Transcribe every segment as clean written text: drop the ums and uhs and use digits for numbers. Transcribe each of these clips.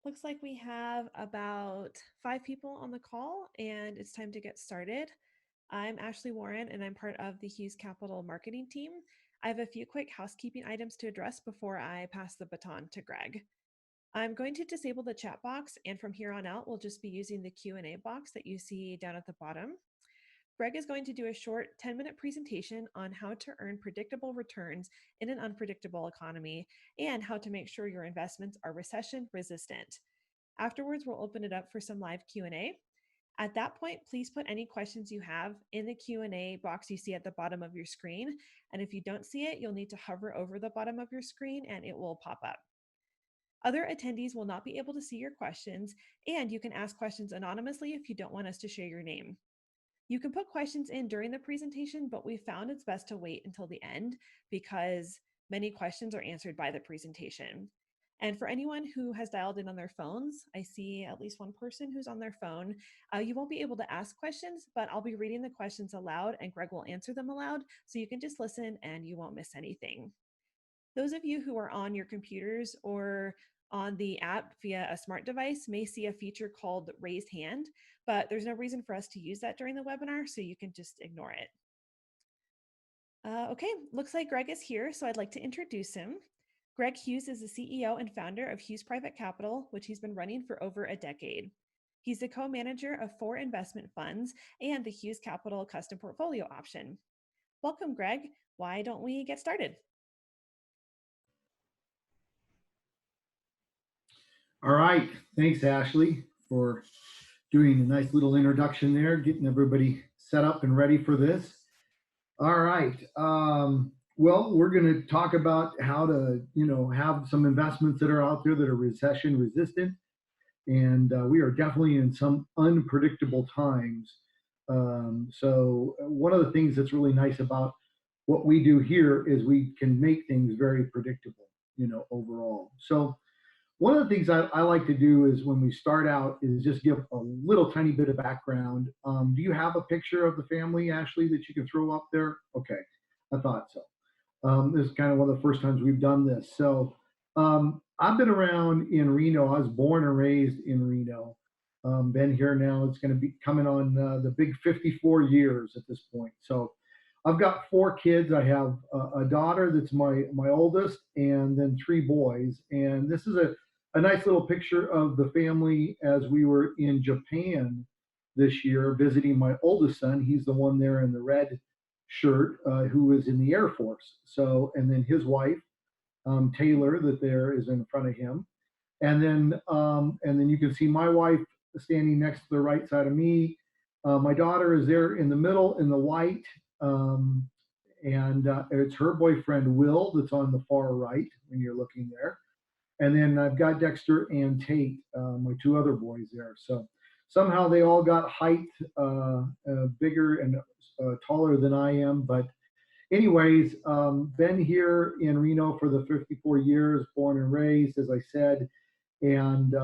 Looks like we have about 5 people on the call, and it's time to get started. I'm Ashley Warren, and I'm part of the Hughes Capital marketing team. I have a few quick housekeeping items to address before I pass the baton to Greg. I'm going to disable the chat box, and from here on out, we'll just be using the Q&A box that you see down at the bottom. Greg is going to do a short 10-minute presentation on how to earn predictable returns in an unpredictable economy and how to make sure your investments are recession resistant. Afterwards, we'll open it up for some live Q&A. At that point, please put any questions you have in the Q&A box you see at the bottom of your screen. And if you don't see it, you'll need to hover over the bottom of your screen and it will pop up. Other attendees will not be able to see your questions, and you can ask questions anonymously if you don't want us to share your name. You can put questions in during the presentation, but we found it's best to wait until the end because many questions are answered by the presentation. And for anyone who has dialed in on their phones, I see at least one person who's on their phone. You won't be able to ask questions, but I'll be reading the questions aloud and Greg will answer them aloud. So you can just listen and you won't miss anything. Those of you who are on your computers or on the app via a smart device may see a feature called raised hand, but there's no reason for us to use that during the webinar, so you can just ignore it. Okay, looks like Greg is here, so I'd like to introduce him. Greg Hughes is the CEO and founder of Hughes Private Capital, which he's been running for over a decade. He's the co-manager of 4 investment funds and the Hughes Capital custom portfolio option. Welcome, Greg. Why don't we get started? All right. Thanks, Ashley, for doing a nice little introduction there, getting everybody set up and ready for this. All right. Well, we're going to talk about how to, have some investments that are out there that are recession resistant. And we are definitely in some unpredictable times. So one of the things that's really nice about what we do here is we can make things very predictable, overall. So one of the things I like to do is when we start out is just give a little tiny bit of background. Do you have a picture of the family, Ashley, that you can throw up there? Okay, I thought so. This is kind of one of the first times we've done this. So I've been around in Reno. I was born and raised in Reno. Been here now. It's going to be coming on the big 54 years at this point. So I've got 4 kids. I have a daughter that's my oldest, and then 3 boys. And this is a nice little picture of the family as we were in Japan this year visiting my oldest son. He's the one there in the red shirt who was in the Air Force. So, and then his wife, Taylor, that there is in front of him. And then you can see my wife standing next to the right side of me. My daughter is there in the middle in the white. And it's her boyfriend, Will, that's on the far right when you're looking there. And then I've got Dexter and Tate, my 2 other boys there. So somehow they all got height bigger and taller than I am. But anyways, been here in Reno for the 54 years, born and raised, as I said, and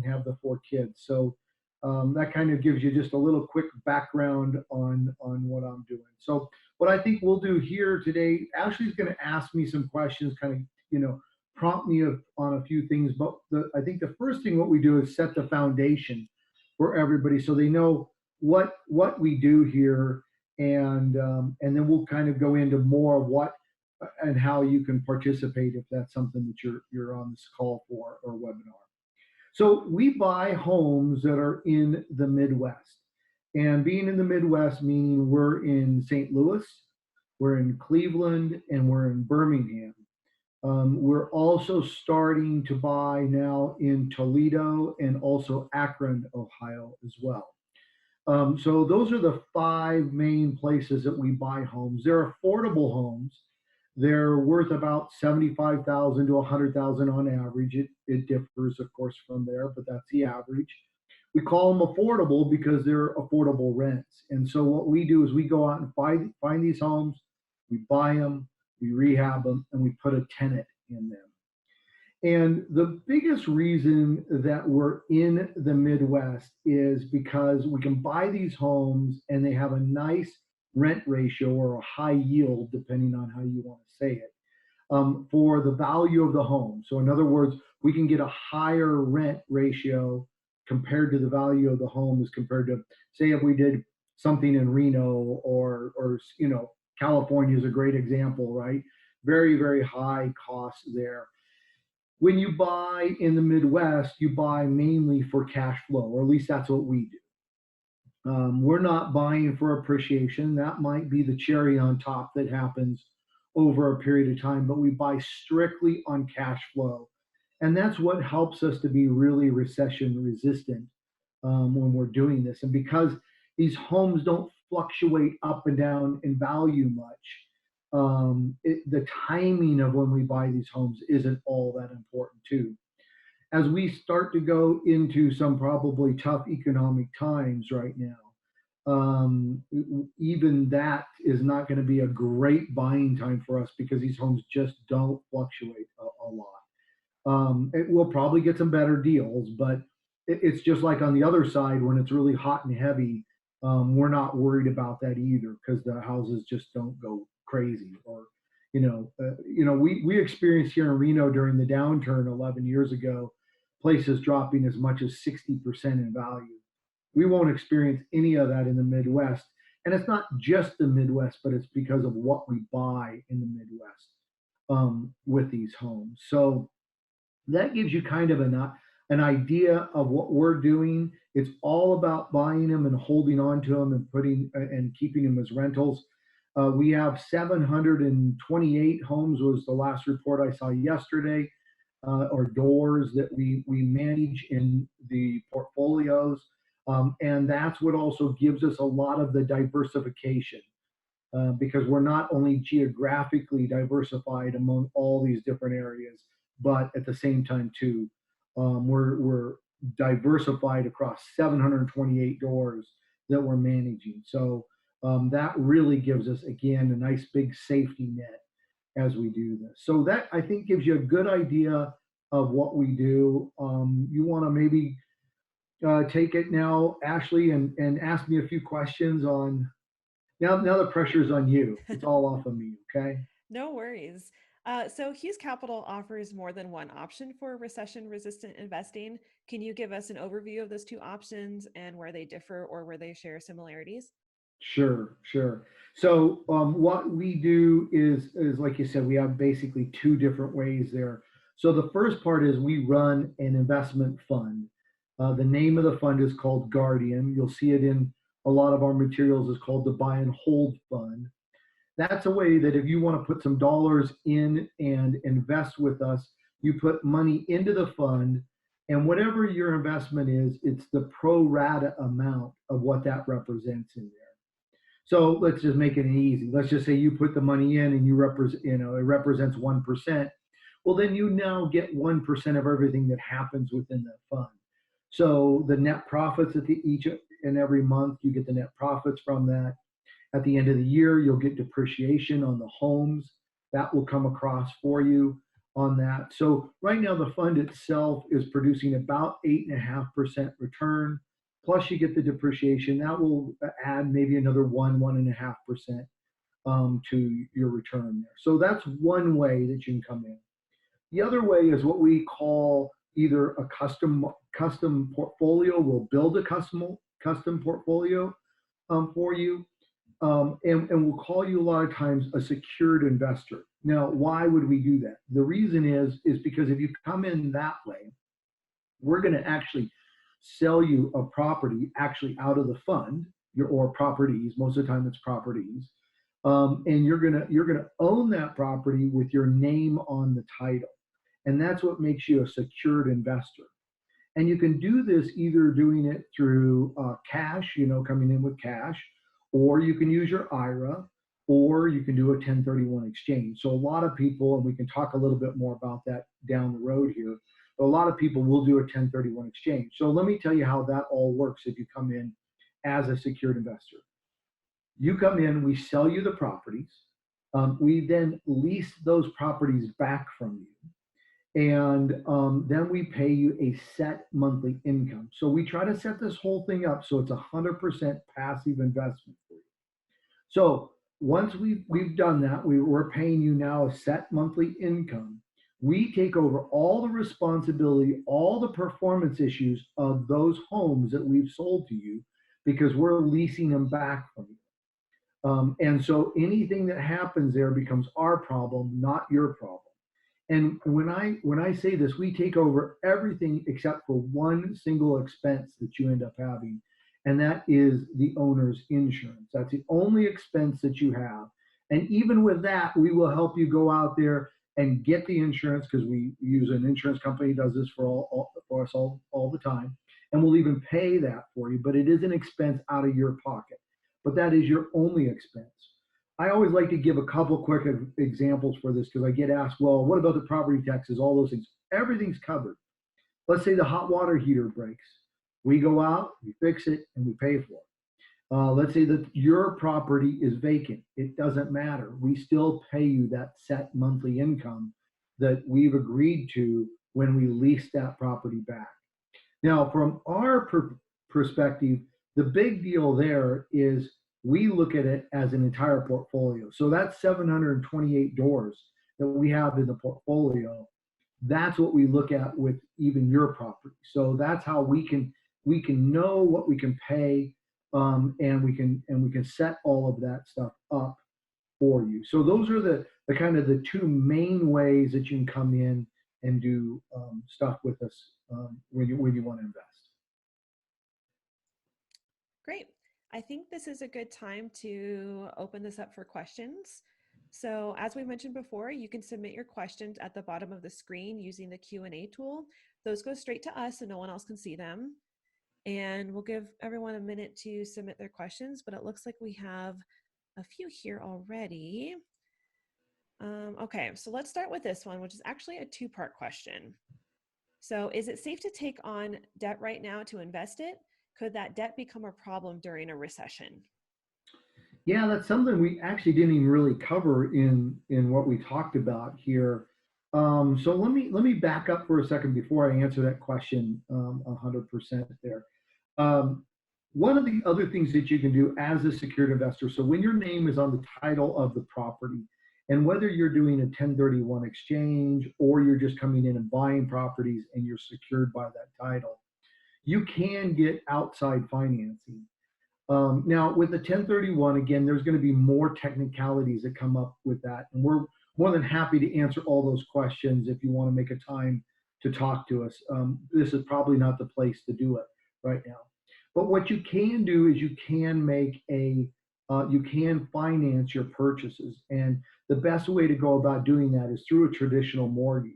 have the 4 kids. So that kind of gives you just a little quick background on what I'm doing. So what I think we'll do here today, Ashley's going to ask me some questions, kind of, prompt me on a few things. But I think the first thing what we do is set the foundation for everybody so they know what we do here, and then we'll kind of go into more of what and how you can participate if that's something that you're on this call for or webinar. So we buy homes that are in the Midwest. And being in the Midwest meaning we're in St. Louis, we're in Cleveland, and we're in Birmingham. We're also starting to buy now in Toledo and also Akron, Ohio as well. So those are the 5 main places that we buy homes. They're affordable homes. They're worth about $75,000 to $100,000 on average. It differs, of course, from there, but that's the average. We call them affordable because they're affordable rents. And so what we do is we go out and find these homes, we buy them, we rehab them, and we put a tenant in them. And the biggest reason that we're in the Midwest is because we can buy these homes and they have a nice rent ratio or a high yield, depending on how you want to say it, for the value of the home. So in other words, we can get a higher rent ratio compared to the value of the home as compared to, say, if we did something in Reno or California is a great example, right? Very, very high costs there. When you buy in the Midwest, you buy mainly for cash flow, or at least that's what we do. We're not buying for appreciation. That might be the cherry on top that happens over a period of time, but we buy strictly on cash flow. And that's what helps us to be really recession resistant when we're doing this. And because these homes don't fluctuate up and down in value much, the timing of when we buy these homes isn't all that important, too. As we start to go into some probably tough economic times right now, even that is not going to be a great buying time for us because these homes just don't fluctuate a lot. We'll probably get some better deals, but it's just like on the other side when it's really hot and heavy. We're not worried about that either because the houses just don't go crazy. Or, we experienced here in Reno during the downturn 11 years ago, places dropping as much as 60% in value. We won't experience any of that in the Midwest. And it's not just the Midwest, but it's because of what we buy in the Midwest with these homes. So that gives you kind of an idea of what we're doing. It's all about buying them and holding on to them and putting and keeping them as rentals. We have 728 homes was the last report I saw yesterday, or doors that we manage in the portfolios. And that's what also gives us a lot of the diversification because we're not only geographically diversified among all these different areas, but at the same time too, we're diversified across 728 doors that we're managing. So that really gives us again a nice big safety net as we do this. So that I think gives you a good idea of what we do. You want to maybe take it now, Ashley, and ask me a few questions on now the pressure's on you. It's all off of me, okay? No worries. So Hughes Capital offers more than one option for recession-resistant investing. Can you give us an overview of those two options and where they differ or where they share similarities? Sure, sure. So what we do is like you said, we have basically two different ways there. So the first part is we run an investment fund. The name of the fund is called Guardian. You'll see it in a lot of our materials is called the buy and hold fund. That's a way that if you want to put some dollars in and invest with us, you put money into the fund, and whatever your investment is, it's the pro rata amount of what that represents in there. So let's just make it easy. Let's just say you put the money in and you represent, it represents 1%. Well, then you now get 1% of everything that happens within that fund. So the net profits at each and every month, you get the net profits from that. At the end of the year, you'll get depreciation on the homes. That will come across for you on that. So right now, the fund itself is producing about 8.5% return. Plus, you get the depreciation. That will add maybe another 1.5% to your return there. So that's one way that you can come in. The other way is what we call either a custom portfolio. We'll build a custom portfolio for you. And we'll call you a lot of times a secured investor. Now, why would we do that? The reason is because if you come in that way, we're going to actually sell you a property actually out of the fund, or properties. Most of the time, it's properties, and you're gonna own that property with your name on the title, and that's what makes you a secured investor. And you can do this either doing it through cash, coming in with cash, or you can use your IRA, or you can do a 1031 exchange. So a lot of people, and we can talk a little bit more about that down the road here, but a lot of people will do a 1031 exchange. So let me tell you how that all works if you come in as a secured investor. You come in, we sell you the properties. We then lease those properties back from you. And then we pay you a set monthly income. So we try to set this whole thing up so it's 100% passive investment for you. So once we've done that, we're paying you now a set monthly income. We take over all the responsibility, all the performance issues of those homes that we've sold to you because we're leasing them back from you. And so anything that happens there becomes our problem, not your problem. And when I say this, we take over everything except for one single expense that you end up having, and that is the owner's insurance. That's the only expense that you have. And even with that, we will help you go out there and get the insurance because we use an insurance company does this for us all the time, and we'll even pay that for you. But it is an expense out of your pocket. But that is your only expense. I always like to give a couple quick examples for this because I get asked, well, what about the property taxes, all those things? Everything's covered. Let's say the hot water heater breaks. We go out, we fix it, and we pay for it. Let's say that your property is vacant. It doesn't matter. We still pay you that set monthly income that we've agreed to when we lease that property back. Now, from our perspective, the big deal there is we look at it as an entire portfolio. So that's 728 doors that we have in the portfolio. That's what we look at with even your property. So that's how we can know what we can pay, and we can set all of that stuff up for you. So those are the kind of the two main ways that you can come in and do stuff with us when you want to invest. Great. I think this is a good time to open this up for questions. So as we mentioned before, you can submit your questions at the bottom of the screen using the Q&A tool. Those go straight to us so no one else can see them. And we'll give everyone a minute to submit their questions, but it looks like we have a few here already. Okay, so let's start with this one, which is actually a two-part question. So is it safe to take on debt right now to invest it? Could that debt become a problem during a recession? Yeah, that's something we actually didn't even really cover in what we talked about here. So let me back up for a second before I answer that question 100% there. Um, One of the other things that you can do as a secured investor, so when your name is on the title of the property, and whether you're doing a 1031 exchange or you're just coming in and buying properties and you're secured by that title, you can get outside financing. Now, with the 1031, again, there's going to be more technicalities that come up with that. And we're more than happy to answer all those questions if you want to make a time to talk to us. This is probably not the place to do it right now. But what you can do is you can finance your purchases. And the best way to go about doing that is through a traditional mortgage.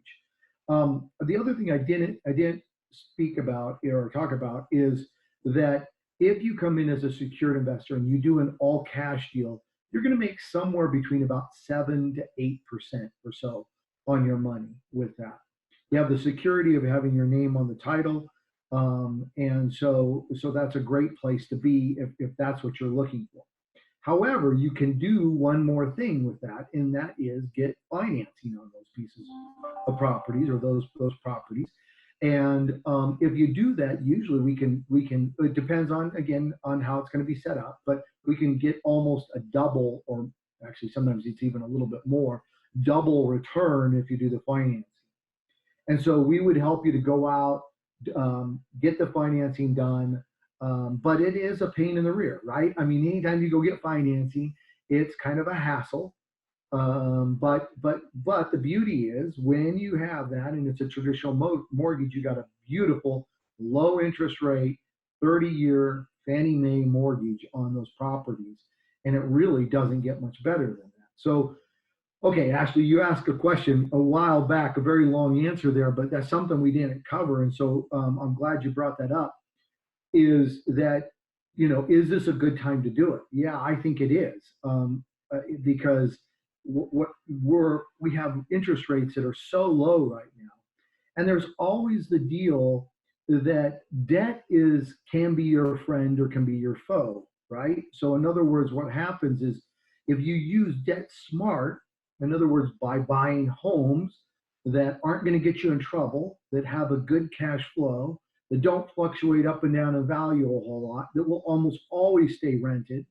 The other thing I didn't speak about or talk about is that if you come in as a secured investor and you do an all cash deal, you're going to make somewhere between about 7 to 8% or so on your money with that. You have the security of having your name on the title. And so that's a great place to be if that's what you're looking for. However, you can do one more thing with that, and that is get financing on those pieces of properties or those properties. And if you do that, usually we can. It depends on how it's going to be set up, but we can get almost a double, or actually sometimes it's even a little bit more, double return if you do the financing. And so we would help you to go out, get the financing done, but it is a pain in the rear, right? I mean, anytime you go get financing, it's kind of a hassle. But the beauty is when you have that and it's a traditional mortgage, you got a beautiful low interest rate, 30-year Fannie Mae mortgage on those properties, and it really doesn't get much better than that. So, okay, Ashley, you asked a question a while back, a very long answer there, but that's something we didn't cover, and so I'm glad you brought that up. Is that, is this a good time to do it? Yeah, I think it is, because we have interest rates that are so low right now, and there's always the deal that debt can be your friend or can be your foe, right? So in other words, what happens is if you use debt smart, in other words, by buying homes that aren't going to get you in trouble, that have a good cash flow, that don't fluctuate up and down in value a whole lot, that will almost always stay rented.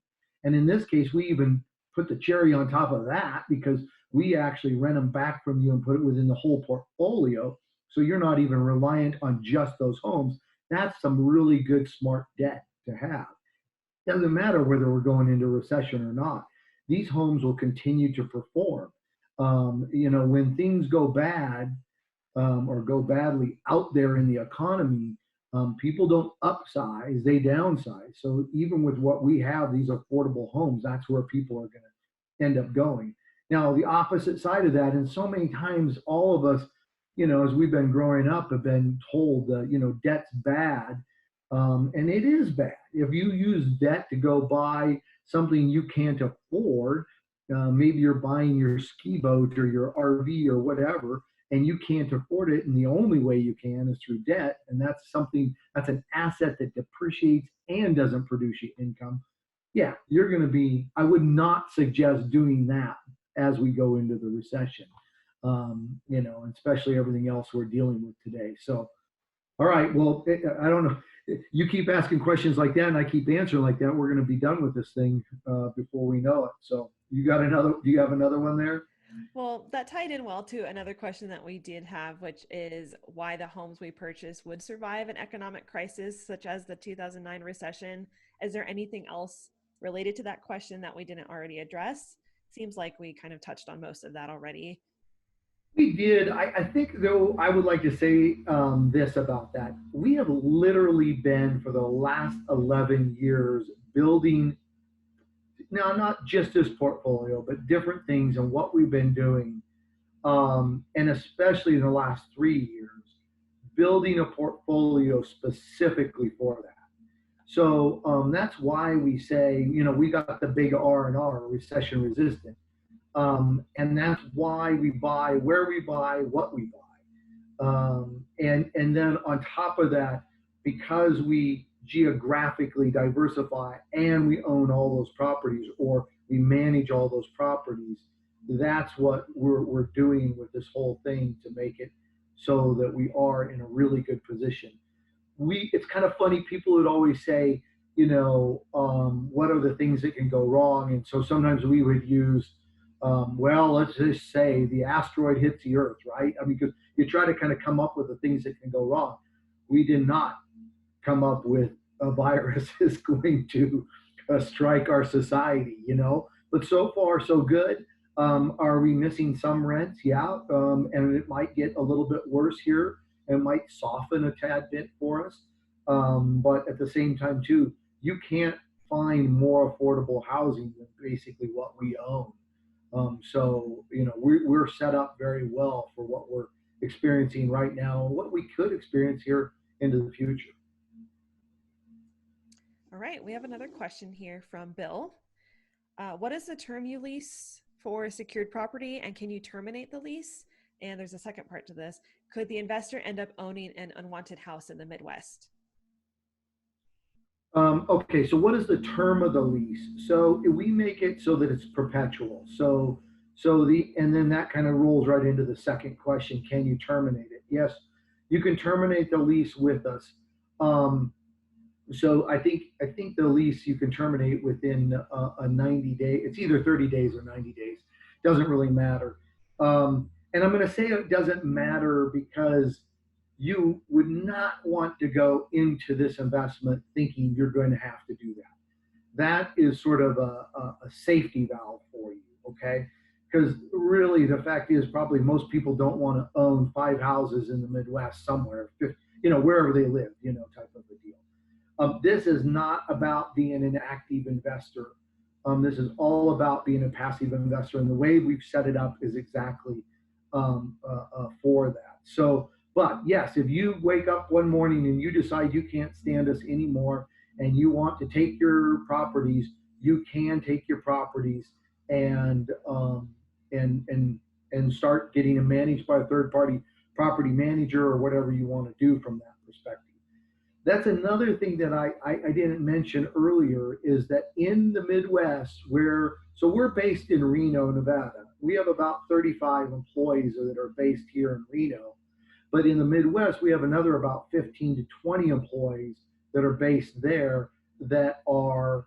And in this case, we even put the cherry on top of that because We actually rent them back from you and put it within the whole portfolio. So you're not even reliant on just those homes. That's some really good, smart debt to have. Doesn't matter whether we're going into recession or not. These homes will continue to perform. When things go bad, or go badly out there in the economy, people don't upsize, they downsize. So even with what we have, these affordable homes, that's where people are going to end up going. Now, the opposite side of that, and so many times all of us, as we've been growing up, have been told that, debt's bad. And it is bad. If you use debt to go buy something you can't afford, maybe you're buying your ski boat or your RV or whatever, and you can't afford it, and the only way you can is through debt, and that's an asset that depreciates and doesn't produce you income. Yeah, you're going to be. I would not suggest doing that as we go into the recession. Especially everything else we're dealing with today. So, all right, well, I don't know. You keep asking questions like that, and I keep answering like that. We're going to be done with this thing before we know it. So, you got another? Do you have another one there? Well, that tied in well to another question that we did have, which is why the homes we purchase would survive an economic crisis such as the 2009 recession. Is there anything else related to that question that we didn't already address? Seems like we kind of touched on most of that already. We did. I think, though, I would like to say this about that. We have literally been, for the last 11 years, building, now, not just this portfolio, but different things and what we've been doing. And especially in the last 3 years, building a portfolio specifically for that. So that's why we say, we got the big R&R, recession resistant. And that's why we buy where we buy, what we buy. And then on top of that, because we geographically diversify and we own all those properties, or we manage all those properties, that's what we're doing with this whole thing to make it so that we are in a really good position. It's kind of funny, people would always say, what are the things that can go wrong? And so sometimes we would use, well, let's just say the asteroid hits the earth, right? I mean, because you try to kind of come up with the things that can go wrong. We did not come up with a virus is going to strike our society. But so far, so good. Are we missing some rents? Yeah. And it might get a little bit worse here and might soften a tad bit for us. But at the same time, too, you can't find more affordable housing than basically what we own. We're set up very well for what we're experiencing right now and what we could experience here into the future. All right, we have another question here from Bill. What is the term you lease for a secured property, and can you terminate the lease? And there's a second part to this. Could the investor end up owning an unwanted house in the Midwest? Okay, so what is the term of the lease? So we make it so that it's perpetual. And then that kind of rolls right into the second question: can you terminate it? Yes, you can terminate the lease with us. So I think the lease you can terminate within a 90 day. It's either 30 days or 90 days. Doesn't really matter. And I'm going to say it doesn't matter because you would not want to go into this investment thinking you're going to have to do that. That is sort of a safety valve for you, okay? Because really, the fact is, probably most people don't want to own 5 houses in the Midwest somewhere, wherever they live, type of a deal. This is not about being an active investor. This is all about being a passive investor. And the way we've set it up is exactly for that. So, but yes, if you wake up one morning and you decide you can't stand us anymore and you want to take your properties, you can take your properties and and start getting them managed by a third party property manager or whatever you want to do from that perspective. That's another thing that I didn't mention earlier is that in the Midwest, so we're based in Reno, Nevada. We have about 35 employees that are based here in Reno. But in the Midwest, we have another about 15 to 20 employees that are based there that are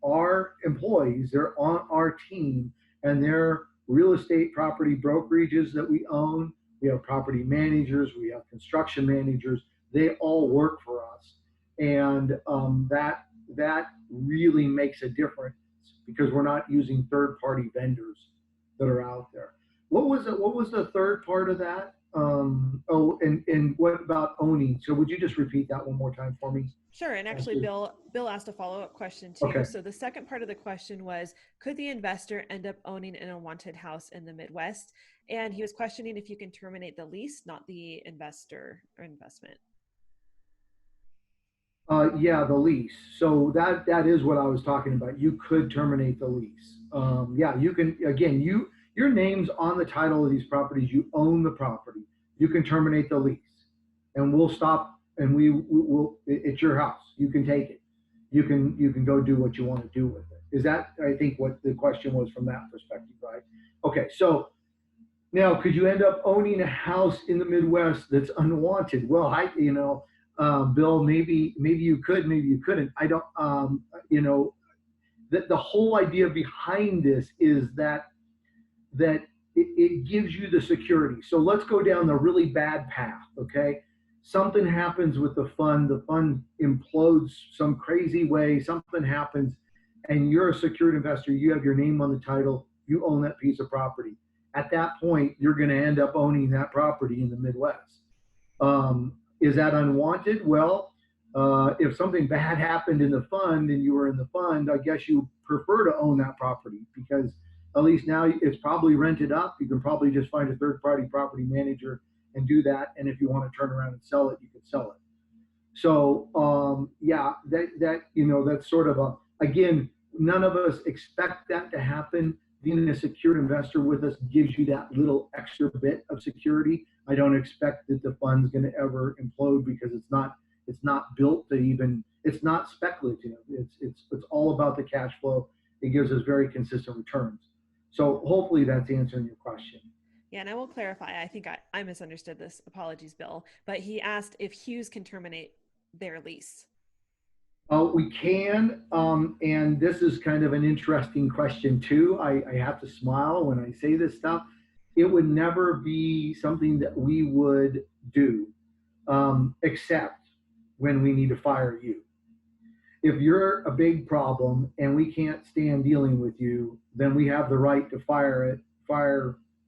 our employees. They're on our team and they're real estate property brokerages that we own. We have property managers, we have construction managers. They all work for us, and that really makes a difference because we're not using third party vendors that are out there. What was the third part of that? And what about owning? So would you just repeat that one more time for me? Sure. And Thank actually, you. Bill asked a follow-up question too. Okay. So the second part of the question was, could the investor end up owning an unwanted house in the Midwest? And he was questioning if you can terminate the lease, not the investor or investment. Yeah, the lease. So that is what I was talking about. You could terminate the lease. Yeah, you can. Again, your name's on the title of these properties. You own the property. You can terminate the lease, and we'll stop. And we will. It's your house. You can take it. You can go do what you want to do with it. Is that, I think, what the question was from that perspective, right? Okay, so now, could you end up owning a house in the Midwest that's unwanted? Well, Bill, maybe you could, maybe you couldn't. I don't, the whole idea behind this is that it gives you the security. So let's go down the really bad path, okay? Something happens with the fund implodes some crazy way, something happens, and you're a secured investor, you have your name on the title, you own that piece of property. At that point, you're going to end up owning that property in the Midwest. Is that unwanted? Well, if something bad happened in the fund and you were in the fund, I guess you prefer to own that property because at least now it's probably rented up. You can probably just find a third party property manager and do that. And if you want to turn around and sell it, you can sell it. So yeah, that's sort of a, again, none of us expect that to happen. Being a secured investor with us gives you that little extra bit of security. I don't expect that the fund's going to ever implode because it's not built to even, it's not speculative. It's all about the cash flow. It gives us very consistent returns. So hopefully that's answering your question. Yeah, and I will clarify. I think I misunderstood this. Apologies, Bill. But he asked if Hughes can terminate their lease. We can, and this is kind of an interesting question too. I have to smile when I say this stuff. It would never be something that we would do, except when we need to fire you. If you're a big problem and we can't stand dealing with you, then we have the right to fire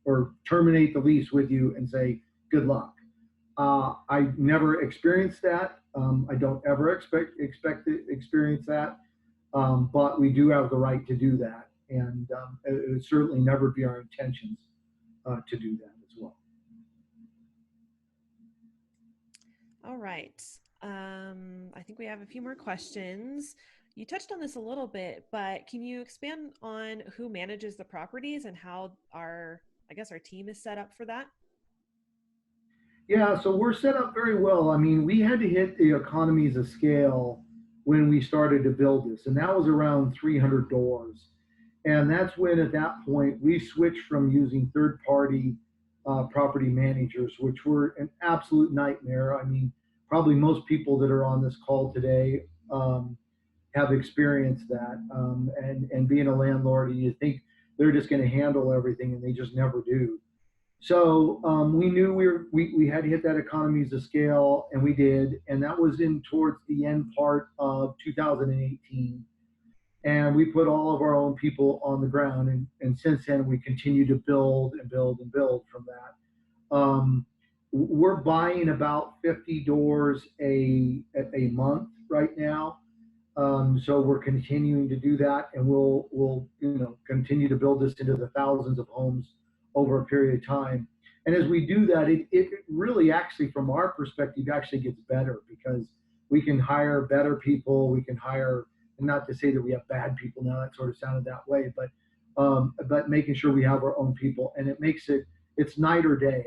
or terminate the lease with you and say good luck. I never experienced that. I don't ever expect to experience that, but we do have the right to do that, and it would certainly never be our intentions to do that as well. All right. I think we have a few more questions. You touched on this a little bit, but can you expand on who manages the properties and how I guess our team is set up for that? Yeah, so we're set up very well. I mean, we had to hit the economies of scale when we started to build this, and that was around 300 doors. And that's when, at that point, we switched from using third party property managers, which were an absolute nightmare. I mean, probably most people that are on this call today have experienced that. And being a landlord, you think they're just going to handle everything, and they just never do. So we knew we had to hit that economies of scale, and we did. And that was in towards the end part of 2018. And we put all of our own people on the ground. And since then, we continue to build and build and build from that. We're buying about 50 doors a month right now. So we're continuing to do that, and we'll continue to build this into the thousands of homes over a period of time. And as we do that, it really actually, from our perspective, actually gets better because we can hire better people. We can hire, and not to say that we have bad people now, that sort of sounded that way, but making sure we have our own people, and it makes it's night or day.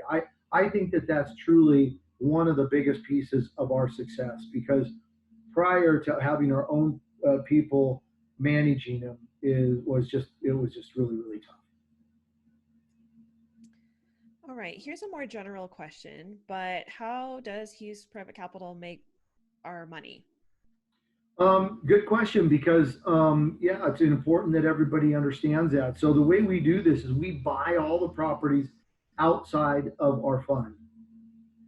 I think that that's truly one of the biggest pieces of our success because prior to having our own people managing them it was just really really tough. All right, here's a more general question, but how does Hughes Private Capital make our money? Good question because yeah, it's important that everybody understands that. So the way we do this is we buy all the properties outside of our fund.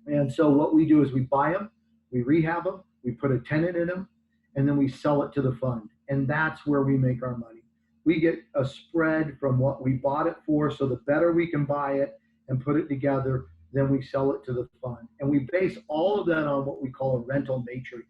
And so what we do is we buy them, we rehab them, we put a tenant in them, and then we sell it to the fund. And that's where we make our money. We get a spread from what we bought it for. So the better we can buy it and put it together, then we sell it to the fund. And we base all of that on what we call a rental matrix.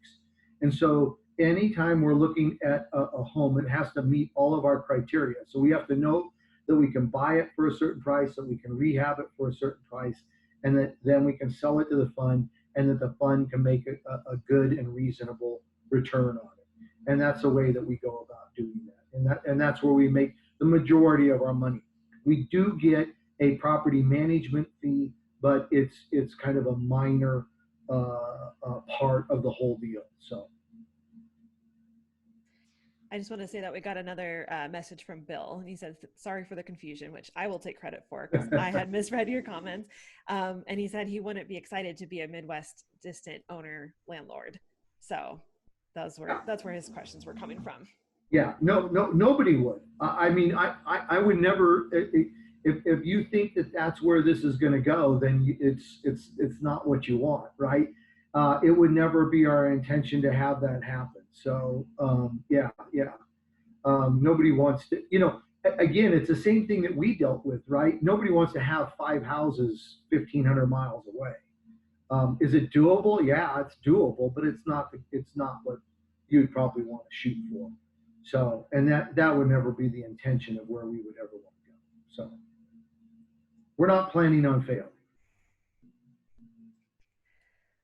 And so anytime we're looking at a home, it has to meet all of our criteria. So we have to know that we can buy it for a certain price, that we can rehab it for a certain price, and that then we can sell it to the fund, and that the fund can make a good and reasonable return on it. And that's the way that we go about doing that. And that's where we make the majority of our money. We do get a property management fee, but it's kind of a minor part of the whole deal. So I just want to say that we got another message from Bill, and he said, "Sorry for the confusion," which I will take credit for because I had misread your comments. And he said he wouldn't be excited to be a Midwest distant owner landlord. So that's where his questions were coming from. yeah, no, nobody would. I mean, I would never. If you think that that's where this is going to go, then it's not what you want, right? It would never be our intention to have that happen. So yeah, yeah. Nobody wants to. Again, it's the same thing that we dealt with, right? Nobody wants to have five houses 1,500 miles away. Is it doable? Yeah, it's doable, but it's not what you'd probably want to shoot for. So, and that would never be the intention of where we would ever want to go. So, we're not planning on failing.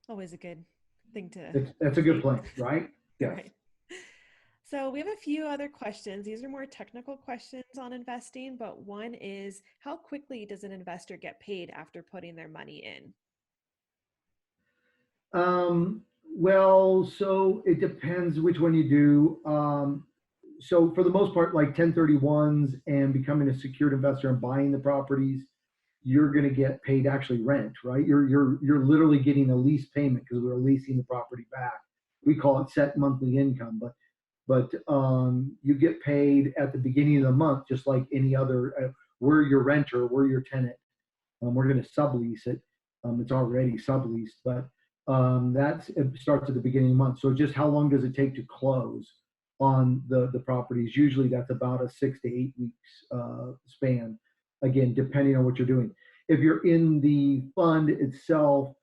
Always a good thing to That's a good state. plan, right? Yes. Right. So we have a few other questions. These are more technical questions on investing, but one is how quickly does an investor get paid after putting their money in? Well, so it depends which one you do. So for the most part, like 1031s and becoming a secured investor and buying the properties, you're going to get paid actually rent, right? You're literally getting a lease payment because we're leasing the property back. We call it set monthly income, but you get paid at the beginning of the month, just like any other. We're your renter, we're your tenant. We're going to sublease it. It's already subleased, but it starts at the beginning of the month. So just how long does it take to close on the properties? Usually that's about a 6 to 8 weeks span. Again, depending on what you're doing. If you're in the fund itself,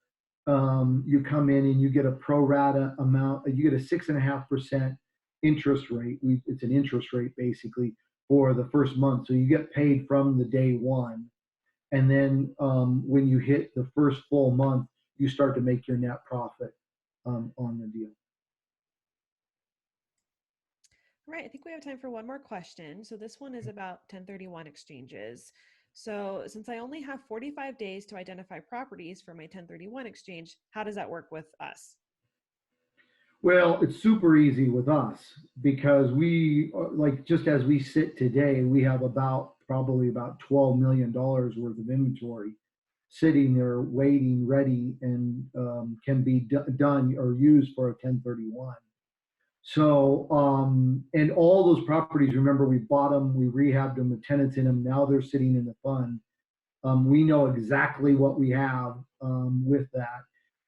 you come in and you get a pro rata amount. You get a 6.5% interest rate. It's an interest rate basically for the first month. So you get paid from the day one, and then when you hit the first full month, you start to make your net profit on the deal. All right, I think we have time for one more question. So this one is about 1031 exchanges. So since I only have 45 days to identify properties for my 1031 exchange, how does that work with us? Well, it's super easy with us because we, like, just as we sit today, we have probably about $12 million worth of inventory sitting there waiting, ready, and can be done or used for a 1031. So, and all those properties, remember, we bought them, we rehabbed them, the tenants in them. Now they're sitting in the fund. We know exactly what we have with that.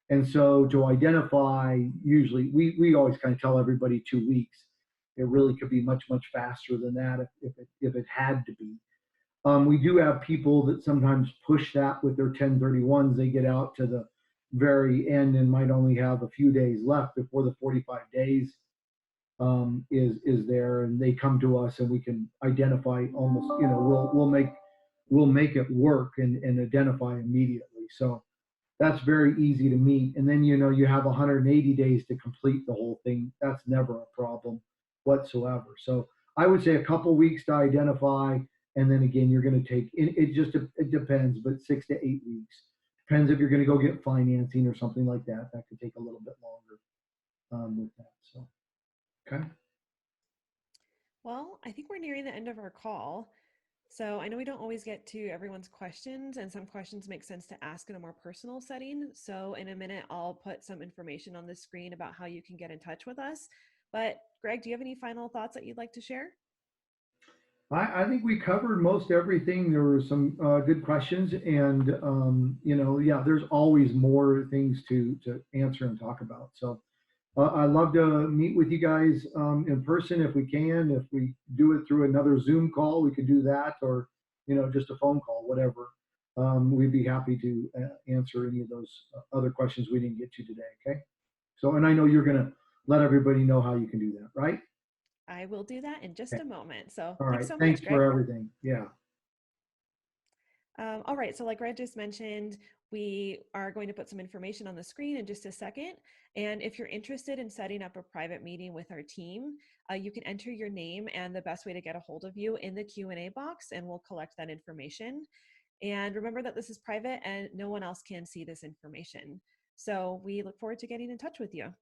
And so to identify, usually we always kind of tell everybody 2 weeks. It really could be much, much faster than that if it had to be. We do have people that sometimes push that with their 1031s. They get out to the very end and might only have a few days left before the 45 days is there, and they come to us and we can identify almost. We'll make it work and identify immediately. So that's very easy to meet. And then you have 180 days to complete the whole thing. That's never a problem whatsoever. So I would say a couple weeks to identify, and then again you're going to take it depends, but 6 to 8 weeks. Depends if you're going to go get financing or something like that. That could take a little bit longer with that. So okay. Well, I think we're nearing the end of our call. So I know we don't always get to everyone's questions, and some questions make sense to ask in a more personal setting. So in a minute, I'll put some information on the screen about how you can get in touch with us. But Greg, do you have any final thoughts that you'd like to share? I think we covered most everything. There were some good questions, and yeah, there's always more things to answer and talk about. So I'd love to meet with you guys in person if we can. If we do it through another Zoom call, we could do that, or just a phone call, whatever. We'd be happy to answer any of those other questions we didn't get to today. Okay. So, and I know you're gonna let everybody know how you can do that, right? I will do that in just Okay. a moment. So All thanks right. so Thanks much, for Greg. everything. Yeah. All right, so like Red just mentioned, we are going to put some information on the screen in just a second. And if you're interested in setting up a private meeting with our team, you can enter your name and the best way to get a hold of you in the Q&A box, and we'll collect that information. And remember that this is private and no one else can see this information. So we look forward to getting in touch with you.